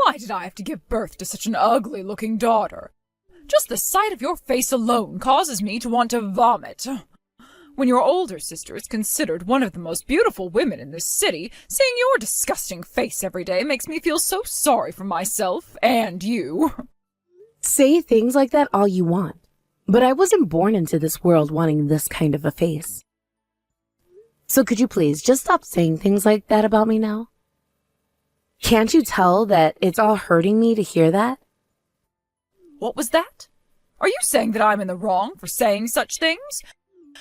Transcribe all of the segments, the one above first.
Why did I have to give birth to such an ugly-looking daughter? Just the sight of your face alone causes me to want to vomit. When your older sister is considered one of the most beautiful women in this city, seeing your disgusting face every day makes me feel so sorry for myself and you. Say things like that all you want, but I wasn't born into this world wanting this kind of a face. So could you please just stop saying things like that about me now? Can't you tell that it's all hurting me to hear that? What was that? Are you saying that I'm in the wrong for saying such things?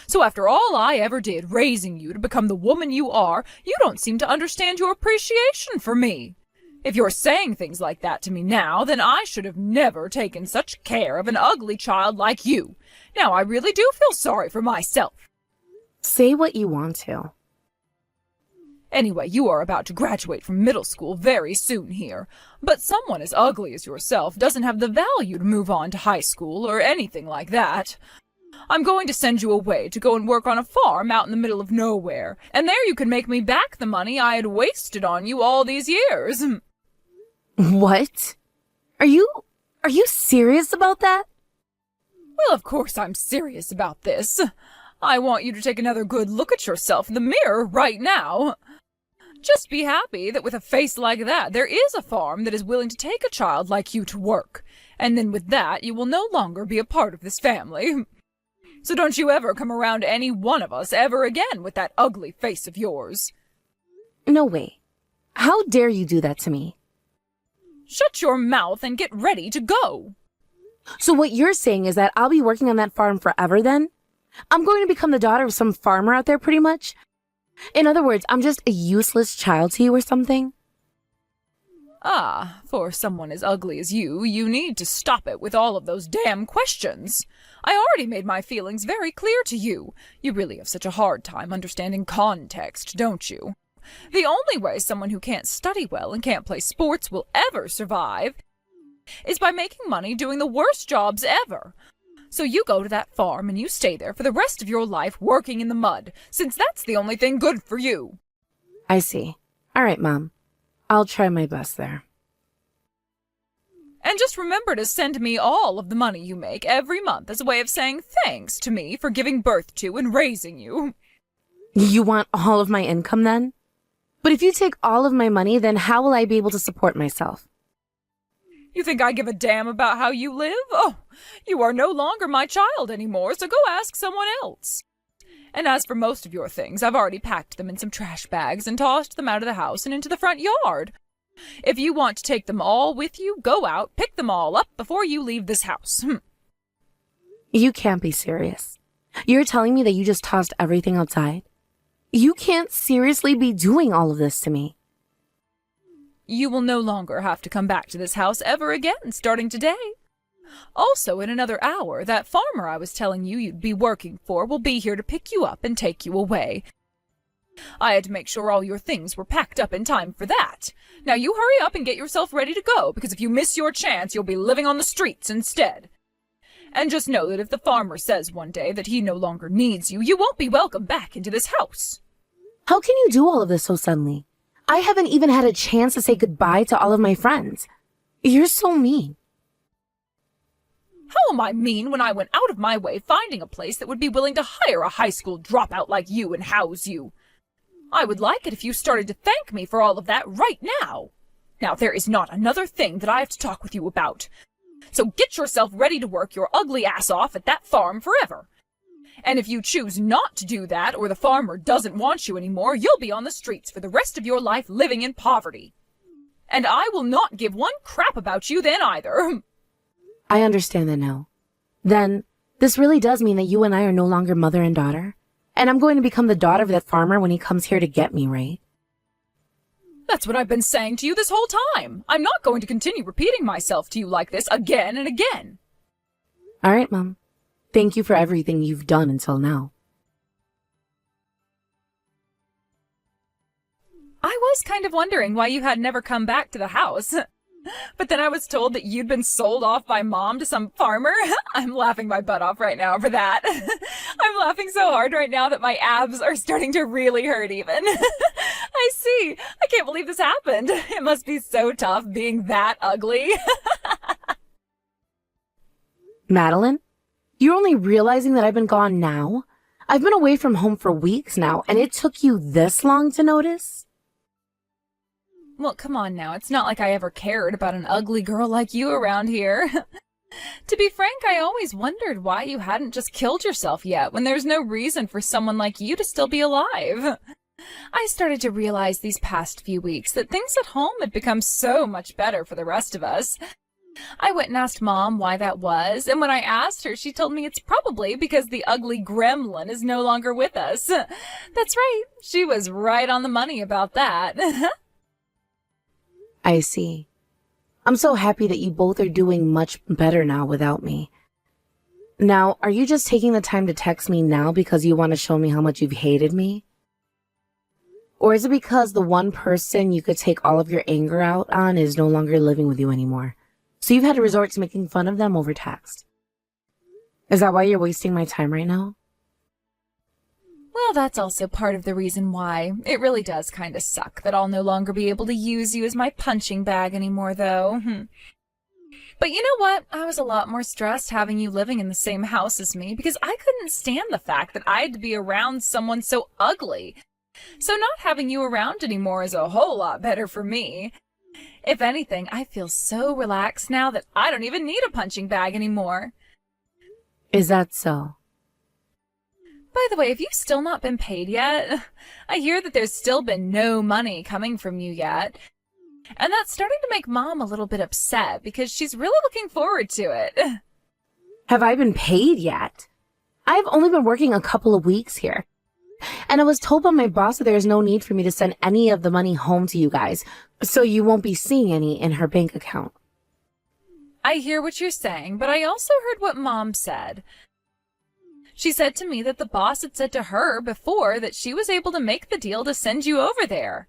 So after all I ever did raising you to become the woman you are, you don't seem to understand your appreciation for me. If you're saying things like that to me now, then I should have never taken such care of an ugly child like you. Now I really do feel sorry for myself. Say what you want to. Anyway, you are about to graduate from middle school very soon here, but someone as ugly as yourself doesn't have the value to move on to high school or anything like that. I'm going to send you away to go and work on a farm out in the middle of nowhere, and there you can make me back the money I had wasted on you all these years. What? Are you serious about that? Well, of course I'm serious about this. I want you to take another good look at yourself in the mirror right now. Just be happy that with a face like that, there is a farm that is willing to take a child like you to work, and then with that, you will no longer be a part of this family. So don't you ever come around any one of us ever again with that ugly face of yours. No way. How dare you do that to me? Shut your mouth and get ready to go. So what you're saying is that I'll be working on that farm forever then? I'm going to become the daughter of some farmer out there pretty much? In other words, I'm just a useless child to you or something? Ah, for someone as ugly as you need to stop it with all of those damn questions. I already made my feelings very clear to you. You really have such a hard time understanding context, don't you? The only way someone who can't study well and can't play sports will ever survive is by making money doing the worst jobs ever. So you go to that farm and you stay there for the rest of your life working in the mud, since that's the only thing good for you. I see. All right, Mom. I'll try my best there. And just remember to send me all of the money you make every month as a way of saying thanks to me for giving birth to and raising you. You want all of my income then? But if you take all of my money, then how will I be able to support myself? You think I give a damn about how you live? Oh, you are no longer my child anymore, so go ask someone else. And as for most of your things, I've already packed them in some trash bags and tossed them out of the house and into the front yard. If you want to take them all with you, go out, pick them all up before you leave this house. You can't be serious. You're telling me that you just tossed everything outside? You can't seriously be doing all of this to me. You will no longer have to come back to this house ever again, starting today. Also, in another hour, that farmer I was telling you you'd be working for will be here to pick you up and take you away. I had to make sure all your things were packed up in time for that. Now you hurry up and get yourself ready to go, because if you miss your chance, you'll be living on the streets instead. And just know that if the farmer says one day that he no longer needs you, you won't be welcome back into this house. How can you do all of this so suddenly? I haven't even had a chance to say goodbye to all of my friends. You're so mean. How am I mean when I went out of my way finding a place that would be willing to hire a high school dropout like you and house you? I would like it if you started to thank me for all of that right now. Now, there is not another thing that I have to talk with you about. So get yourself ready to work your ugly ass off at that farm forever. And if you choose not to do that, or the farmer doesn't want you anymore, you'll be on the streets for the rest of your life living in poverty. And I will not give one crap about you then either. I understand that now. Then, this really does mean that you and I are no longer mother and daughter? And I'm going to become the daughter of that farmer when he comes here to get me, right? That's what I've been saying to you this whole time. I'm not going to continue repeating myself to you like this again and again. All right, Mom. Thank you for everything you've done until now. I was kind of wondering why you had never come back to the house. But then I was told that you'd been sold off by Mom to some farmer. I'm laughing my butt off right now over that. I'm laughing so hard right now that my abs are starting to really hurt even. I see. I can't believe this happened. It must be so tough being that ugly. Madeline, you're only realizing that I've been gone now? I've been away from home for weeks now, and it took you this long to notice? Well, come on now. It's not like I ever cared about an ugly girl like you around here. To be frank, I always wondered why you hadn't just killed yourself yet when there's no reason for someone like you to still be alive. I started to realize these past few weeks that things at home had become so much better for the rest of us. I went and asked Mom why that was, and when I asked her, she told me it's probably because the ugly gremlin is no longer with us. That's right. She was right on the money about that. I see. I'm so happy that you both are doing much better now without me. Now, are you just taking the time to text me now because you want to show me how much you've hated me? Or is it because the one person you could take all of your anger out on is no longer living with you anymore? So you've had to resort to making fun of them over text. Is that why you're wasting my time right now? Well, that's also part of the reason why. It really does kind of suck that I'll no longer be able to use you as my punching bag anymore, though. But you know what? I was a lot more stressed having you living in the same house as me because I couldn't stand the fact that I had to be around someone so ugly. So not having you around anymore is a whole lot better for me. If anything, I feel so relaxed now that I don't even need a punching bag anymore. Is that so? By the way, have you still not been paid yet? I hear that there's still been no money coming from you yet. And that's starting to make Mom a little bit upset because she's really looking forward to it. Have I been paid yet? I've only been working a couple of weeks here. And I was told by my boss that there's no need for me to send any of the money home to you guys, so you won't be seeing any in her bank account. I hear what you're saying, but I also heard what Mom said. She said to me that the boss had said to her before that she was able to make the deal to send you over there.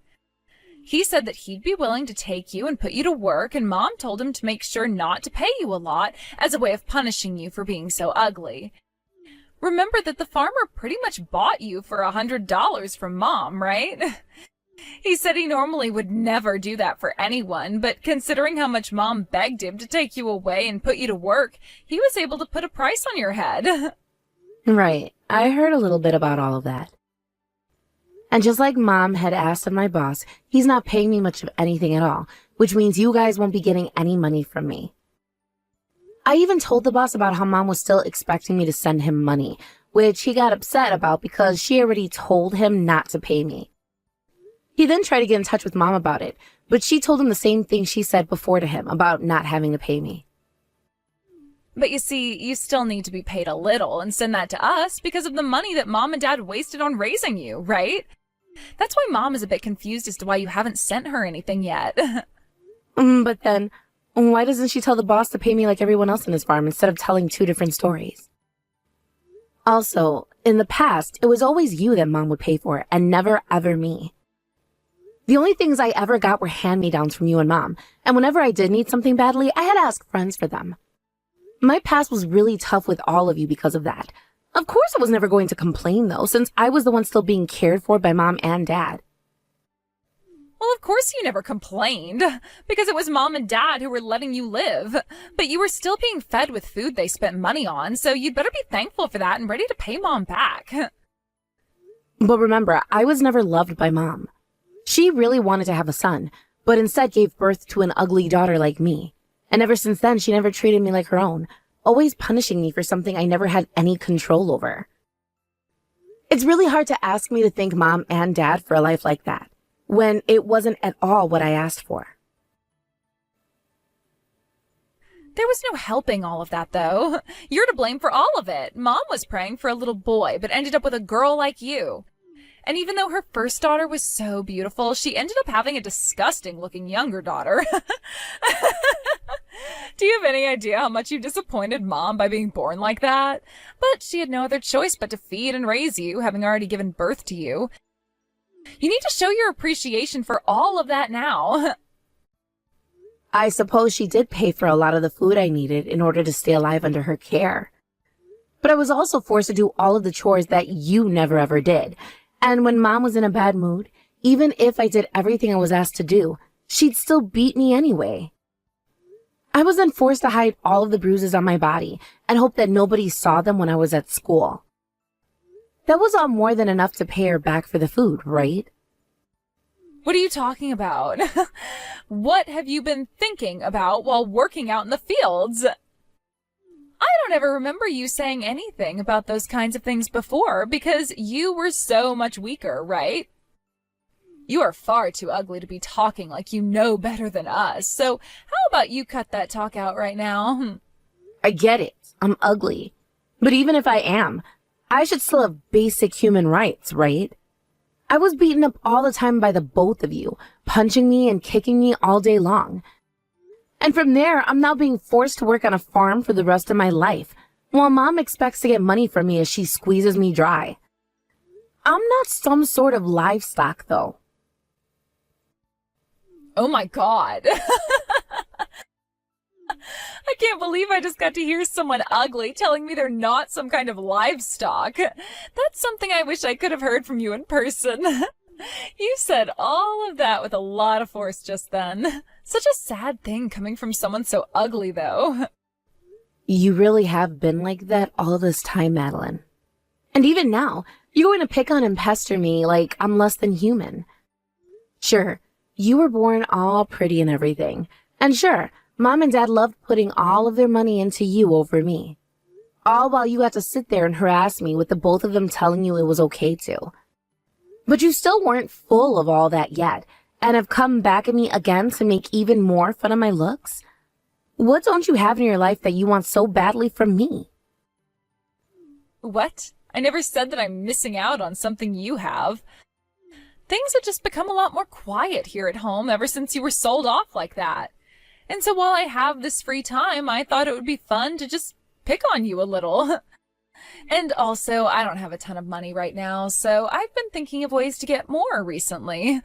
He said that he'd be willing to take you and put you to work, and Mom told him to make sure not to pay you a lot as a way of punishing you for being so ugly. Remember that the farmer pretty much bought you for $100 from Mom, right? He said he normally would never do that for anyone, but considering how much Mom begged him to take you away and put you to work, he was able to put a price on your head. Right. I heard a little bit about all of that. And just like Mom had asked of my boss, he's not paying me much of anything at all, which means you guys won't be getting any money from me. I even told the boss about how Mom was still expecting me to send him money, which he got upset about because she already told him not to pay me. He then tried to get in touch with Mom about it, but she told him the same thing she said before to him about not having to pay me. But you see, you still need to be paid a little and send that to us because of the money that Mom and Dad wasted on raising you, right? That's why Mom is a bit confused as to why you haven't sent her anything yet. But then, why doesn't she tell the boss to pay me like everyone else in his farm instead of telling two different stories? Also, in the past, it was always you that Mom would pay for and never ever me. The only things I ever got were hand-me-downs from you and Mom, and whenever I did need something badly, I had to ask friends for them. My past was really tough with all of you because of that. Of course I was never going to complain though, since I was the one still being cared for by Mom and Dad. Well, of course you never complained, because it was Mom and Dad who were letting you live. But you were still being fed with food they spent money on, so you'd better be thankful for that and ready to pay Mom back. But remember, I was never loved by Mom. She really wanted to have a son, but instead gave birth to an ugly daughter like me. And ever since then, she never treated me like her own, always punishing me for something I never had any control over. It's really hard to ask me to thank Mom and Dad for a life like that, when it wasn't at all what I asked for. There was no helping all of that, though. You're to blame for all of it. Mom was praying for a little boy, but ended up with a girl like you. And even though her first daughter was so beautiful, she ended up having a disgusting-looking younger daughter. Do you have any idea how much you disappointed Mom by being born like that? But she had no other choice but to feed and raise you, having already given birth to you. You need to show your appreciation for all of that now. I suppose she did pay for a lot of the food I needed in order to stay alive under her care. But I was also forced to do all of the chores that you never ever did. And when Mom was in a bad mood, even if I did everything I was asked to do, she'd still beat me anyway. I was then forced to hide all of the bruises on my body and hope that nobody saw them when I was at school. That was all more than enough to pay her back for the food, right? What are you talking about? What have you been thinking about while working out in the fields? I don't ever remember you saying anything about those kinds of things before because you were so much weaker, right? You are far too ugly to be talking like you know better than us, so how about you cut that talk out right now? I get it. I'm ugly. But even if I am, I should still have basic human rights, right? I was beaten up all the time by the both of you, punching me and kicking me all day long. And from there, I'm now being forced to work on a farm for the rest of my life, while Mom expects to get money from me as she squeezes me dry. I'm not some sort of livestock, though. Oh my God. I can't believe I just got to hear someone ugly telling me they're not some kind of livestock. That's something I wish I could have heard from you in person. You said all of that with a lot of force just then. Such a sad thing coming from someone so ugly, though. You really have been like that all this time, Madeline. And even now, you're going to pick on and pester me like I'm less than human. Sure, you were born all pretty and everything. And sure, Mom and Dad loved putting all of their money into you over me. All while you had to sit there and harass me with the both of them telling you it was okay to. But you still weren't full of all that yet, and have come back at me again to make even more fun of my looks? What don't you have in your life that you want so badly from me? What? I never said that I'm missing out on something you have. Things have just become a lot more quiet here at home ever since you were sold off like that. And so while I have this free time, I thought it would be fun to just pick on you a little. And also, I don't have a ton of money right now, so I've been thinking of ways to get more recently.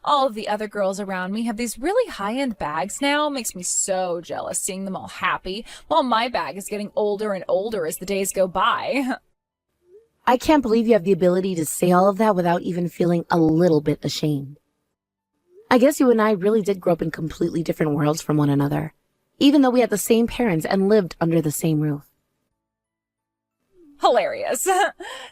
All of the other girls around me have these really high-end bags now. Makes me so jealous seeing them all happy, while my bag is getting older and older as the days go by. I can't believe you have the ability to say all of that without even feeling a little bit ashamed. I guess you and I really did grow up in completely different worlds from one another, even though we had the same parents and lived under the same roof. Hilarious.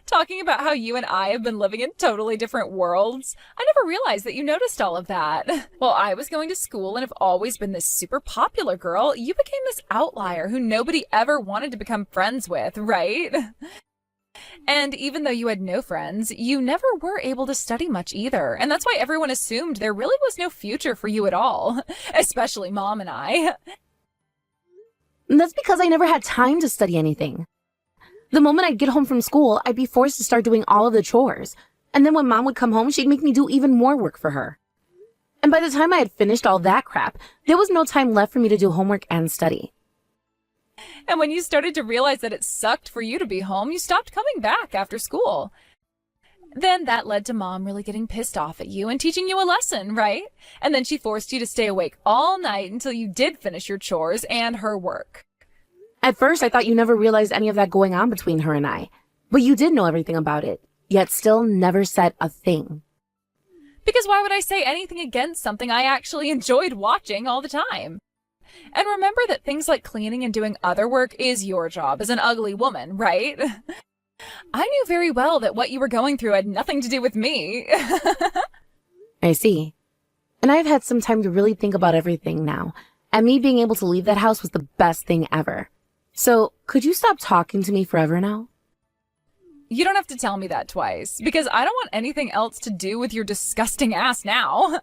Talking about how you and I have been living in totally different worlds. I never realized that you noticed all of that. While I was going to school and have always been this super popular girl, you became this outlier who nobody ever wanted to become friends with, right? And even though you had no friends, you never were able to study much either. And that's why everyone assumed there really was no future for you at all. Especially Mom and I. And that's because I never had time to study anything. The moment I'd get home from school, I'd be forced to start doing all of the chores. And then when Mom would come home, she'd make me do even more work for her. And by the time I had finished all that crap, there was no time left for me to do homework and study. And when you started to realize that it sucked for you to be home, you stopped coming back after school. Then that led to Mom really getting pissed off at you and teaching you a lesson, right? And then she forced you to stay awake all night until you did finish your chores and her work. At first, I thought you never realized any of that going on between her and I. But you did know everything about it, yet still never said a thing. Because why would I say anything against something I actually enjoyed watching all the time? And remember that things like cleaning and doing other work is your job as an ugly woman, right? I knew very well that what you were going through had nothing to do with me. I see. And I've had some time to really think about everything now, and me being able to leave that house was the best thing ever. So, could you stop talking to me forever now? You don't have to tell me that twice, because I don't want anything else to do with your disgusting ass now.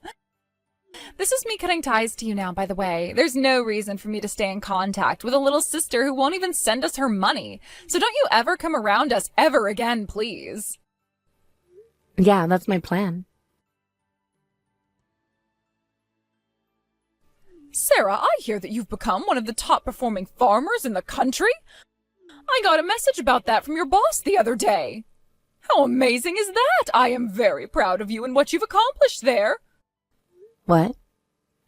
This is me cutting ties to you now, by the way. There's no reason for me to stay in contact with a little sister who won't even send us her money. So don't you ever come around us ever again, please. Yeah, that's my plan. Sarah, I hear that you've become one of the top performing farmers in the country. I got a message about that from your boss the other day. How amazing is that? I am very proud of you and what you've accomplished there. What?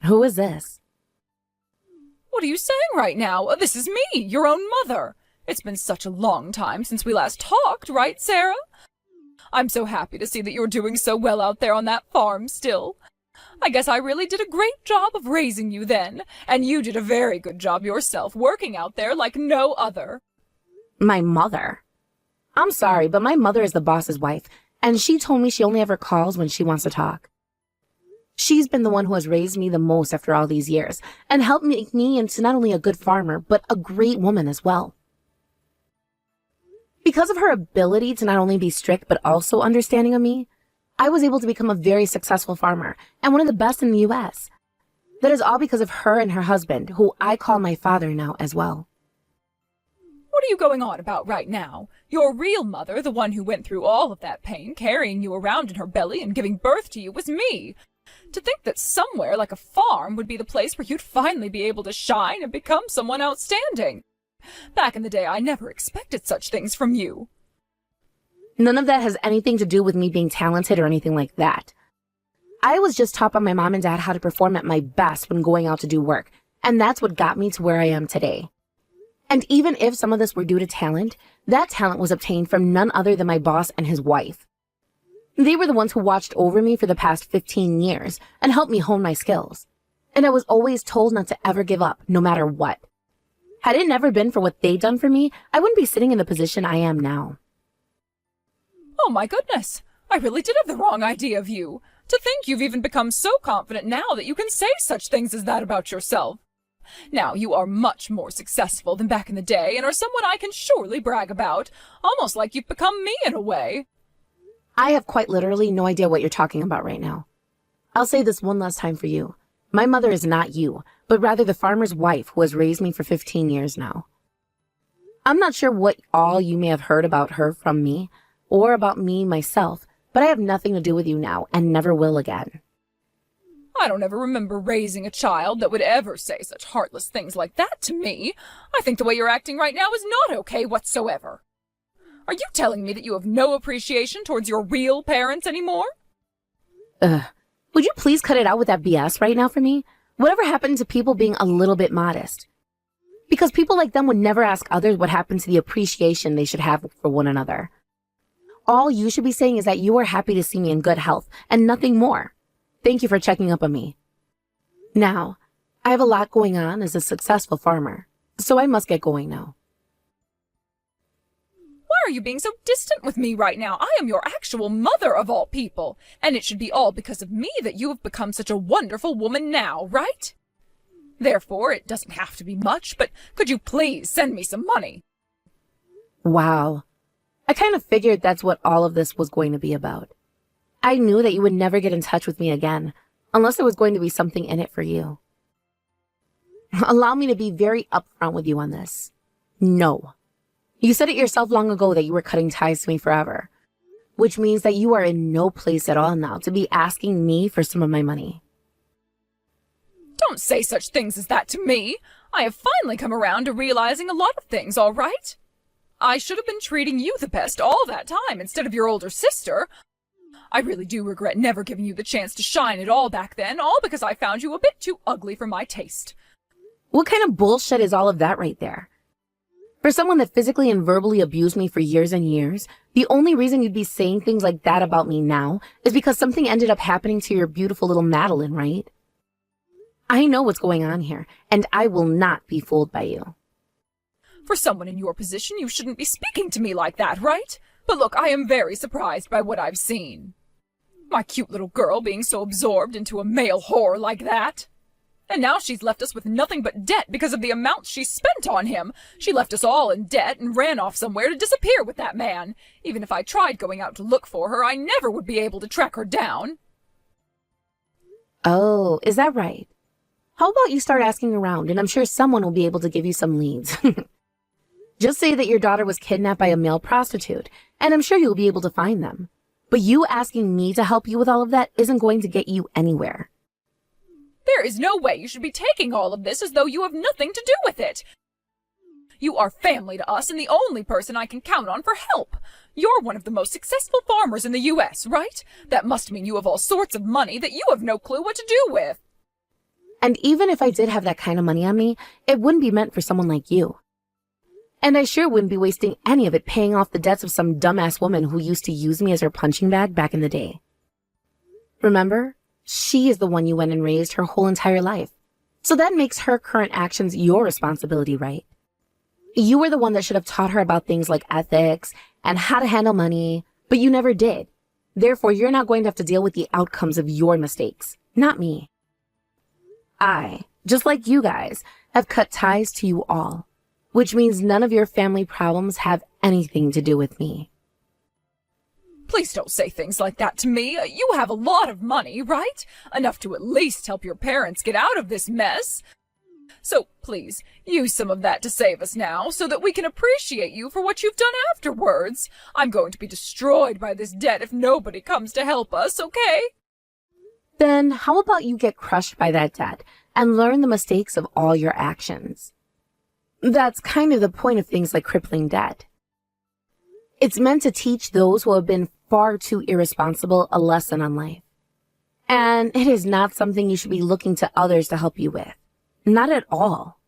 Who is this? What are you saying right now? This is me, your own mother. It's been such a long time since we last talked, right, Sarah? I'm so happy to see that you're doing so well out there on that farm still. I guess I really did a great job of raising you then, and you did a very good job yourself working out there like no other. My mother? I'm sorry, but my mother is the boss's wife, and she told me she only ever calls when she wants to talk. She's been the one who has raised me the most after all these years, and helped make me into not only a good farmer, but a great woman as well. Because of her ability to not only be strict, but also understanding of me, I was able to become a very successful farmer, and one of the best in the U.S. That is all because of her and her husband, who I call my father now as well. What are you going on about right now? Your real mother, the one who went through all of that pain, carrying you around in her belly and giving birth to you, was me. To think that somewhere like a farm would be the place where you'd finally be able to shine and become someone outstanding. Back in the day, I never expected such things from you. None of that has anything to do with me being talented or anything like that. I was just taught by my mom and dad how to perform at my best when going out to do work, and that's what got me to where I am today. And even if some of this were due to talent, that talent was obtained from none other than my boss and his wife. They were the ones who watched over me for the past 15 years and helped me hone my skills. And I was always told not to ever give up, no matter what. Had it never been for what they'd done for me, I wouldn't be sitting in the position I am now. Oh my goodness, I really did have the wrong idea of you. To think you've even become so confident now that you can say such things as that about yourself. Now, you are much more successful than back in the day and are someone I can surely brag about, almost like you've become me in a way. I have quite literally no idea what you're talking about right now. I'll say this one last time for you. My mother is not you, but rather the farmer's wife who has raised me for 15 years now. I'm not sure what all you may have heard about her from me, or about me myself, but I have nothing to do with you now and never will again. I don't ever remember raising a child that would ever say such heartless things like that to me. I think the way you're acting right now is not okay whatsoever. Are you telling me that you have no appreciation towards your real parents anymore? Would you please cut it out with that BS right now for me? Whatever happened to people being a little bit modest? Because people like them would never ask others what happened to the appreciation they should have for one another. All you should be saying is that you are happy to see me in good health and nothing more. Thank you for checking up on me. Now, I have a lot going on as a successful farmer, so I must get going now. Why are you being so distant with me right now? I am your actual mother of all people, and it should be all because of me that you have become such a wonderful woman now, right? Therefore, it doesn't have to be much, but could you please send me some money? Wow. I kind of figured that's what all of this was going to be about. I knew that you would never get in touch with me again, unless there was going to be something in it for you. Allow me to be very upfront with you on this. No. You said it yourself long ago that you were cutting ties to me forever, which means that you are in no place at all now to be asking me for some of my money. Don't say such things as that to me. I have finally come around to realizing a lot of things, all right? I should have been treating you the best all that time instead of your older sister. I really do regret never giving you the chance to shine at all back then, all because I found you a bit too ugly for my taste. What kind of bullshit is all of that right there? For someone that physically and verbally abused me for years and years, the only reason you'd be saying things like that about me now is because something ended up happening to your beautiful little Madeline, right? I know what's going on here, and I will not be fooled by you. For someone in your position, you shouldn't be speaking to me like that, right? But look, I am very surprised by what I've seen. My cute little girl being so absorbed into a male whore like that. And now she's left us with nothing but debt because of the amount she spent on him. She left us all in debt and ran off somewhere to disappear with that man. Even if I tried going out to look for her, I never would be able to track her down. Oh, is that right? How about you start asking around, and I'm sure someone will be able to give you some leads. Just say that your daughter was kidnapped by a male prostitute, and I'm sure you'll be able to find them. But you asking me to help you with all of that isn't going to get you anywhere. There is no way you should be taking all of this as though you have nothing to do with it. You are family to us and the only person I can count on for help. You're one of the most successful farmers in the U.S., right? That must mean you have all sorts of money that you have no clue what to do with. And even if I did have that kind of money on me, it wouldn't be meant for someone like you. And I sure wouldn't be wasting any of it paying off the debts of some dumbass woman who used to use me as her punching bag back in the day. Remember? She is the one you went and raised her whole entire life. So that makes her current actions your responsibility, right? You were the one that should have taught her about things like ethics and how to handle money, but you never did. Therefore, you're not going to have to deal with the outcomes of your mistakes, not me. I, just like you guys, have cut ties to you all, which means none of your family problems have anything to do with me. Please don't say things like that to me. You have a lot of money, right? Enough to at least help your parents get out of this mess. So please, use some of that to save us now, so that we can appreciate you for what you've done afterwards. I'm going to be destroyed by this debt if nobody comes to help us, okay? Then how about you get crushed by that debt and learn the mistakes of all your actions? That's kind of the point of things like crippling debt. It's meant to teach those who have been far too irresponsible a lesson on life. And it is not something you should be looking to others to help you with. Not at all.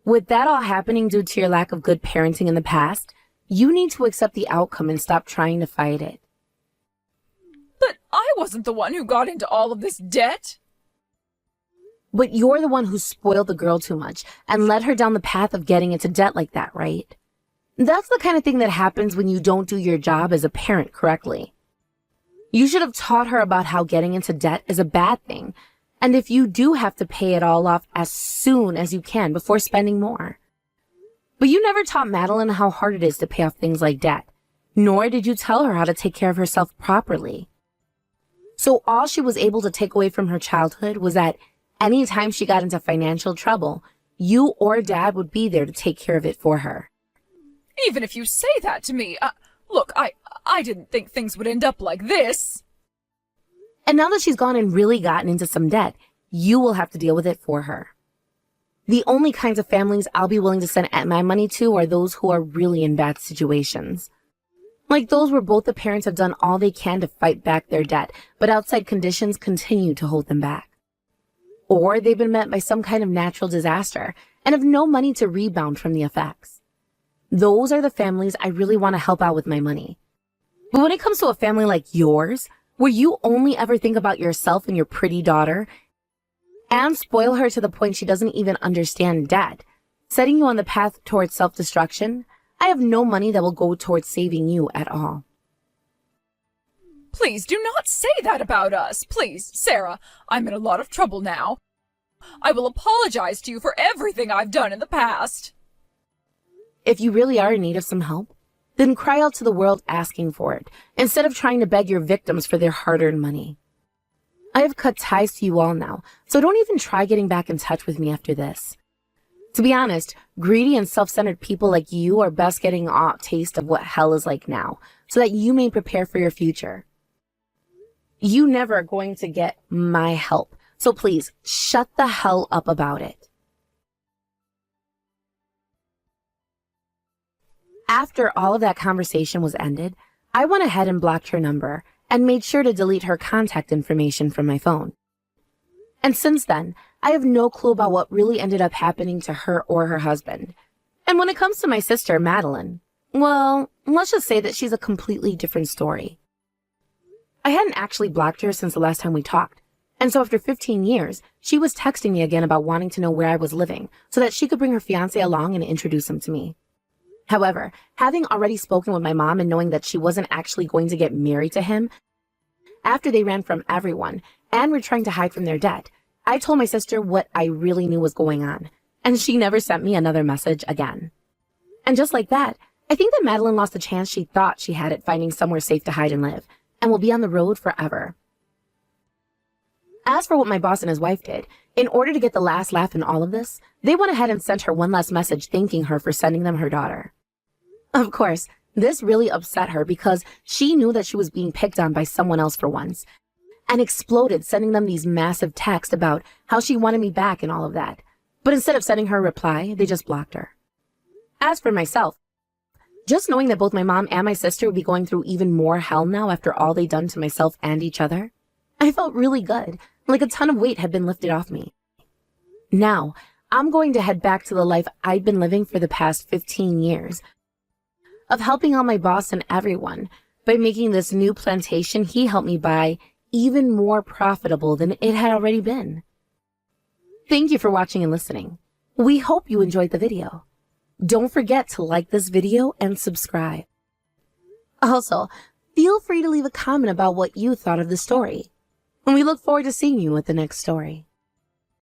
With that all happening due to your lack of good parenting in the past, you need to accept the outcome and stop trying to fight it. But I wasn't the one who got into all of this debt. But you're the one who spoiled the girl too much and led her down the path of getting into debt like that, right? That's the kind of thing that happens when you don't do your job as a parent correctly. You should have taught her about how getting into debt is a bad thing, and if you do have to pay it all off as soon as you can before spending more. But you never taught Madeline how hard it is to pay off things like debt, nor did you tell her how to take care of herself properly. So all she was able to take away from her childhood was that any time she got into financial trouble, you or Dad would be there to take care of it for her. Even if you say that to me, look, I didn't think things would end up like this. And now that she's gone and really gotten into some debt, you will have to deal with it for her. The only kinds of families I'll be willing to send my money to are those who are really in bad situations. Like those where both the parents have done all they can to fight back their debt, but outside conditions continue to hold them back. Or they've been met by some kind of natural disaster and have no money to rebound from the effects. Those are the families I really want to help out with my money. But when it comes to a family like yours, where you only ever think about yourself and your pretty daughter, and spoil her to the point she doesn't even understand debt, setting you on the path towards self-destruction, I have no money that will go towards saving you at all. Please do not say that about us. Please, Sarah, I'm in a lot of trouble now. I will apologize to you for everything I've done in the past. If you really are in need of some help, then cry out to the world asking for it, instead of trying to beg your victims for their hard-earned money. I have cut ties to you all now, so don't even try getting back in touch with me after this. To be honest, greedy and self-centered people like you are best getting a taste of what hell is like now, so that you may prepare for your future. You never are going to get my help, so please, shut the hell up about it. After all of that conversation was ended, I went ahead and blocked her number and made sure to delete her contact information from my phone. And since then, I have no clue about what really ended up happening to her or her husband. And when it comes to my sister, Madeline, well, let's just say that she's a completely different story. I hadn't actually blocked her since the last time we talked, and so after 15 years, she was texting me again about wanting to know where I was living so that she could bring her fiancé along and introduce him to me. However, having already spoken with my mom and knowing that she wasn't actually going to get married to him, after they ran from everyone and were trying to hide from their debt, I told my sister what I really knew was going on, and she never sent me another message again. And just like that, I think that Madeline lost the chance she thought she had at finding somewhere safe to hide and live, and will be on the road forever. As for what my boss and his wife did, in order to get the last laugh in all of this, they went ahead and sent her one last message thanking her for sending them her daughter. Of course, this really upset her because she knew that she was being picked on by someone else for once, and exploded sending them these massive texts about how she wanted me back and all of that. But instead of sending her a reply, they just blocked her. As for myself, just knowing that both my mom and my sister would be going through even more hell now after all they'd done to myself and each other, I felt really good, like a ton of weight had been lifted off me. Now, I'm going to head back to the life I've been living for the past 15 years of helping out my boss and everyone by making this new plantation he helped me buy even more profitable than it had already been. Thank you for watching and listening. We hope you enjoyed the video. Don't forget to like this video and subscribe. Also, feel free to leave a comment about what you thought of the story. And we look forward to seeing you with the next story.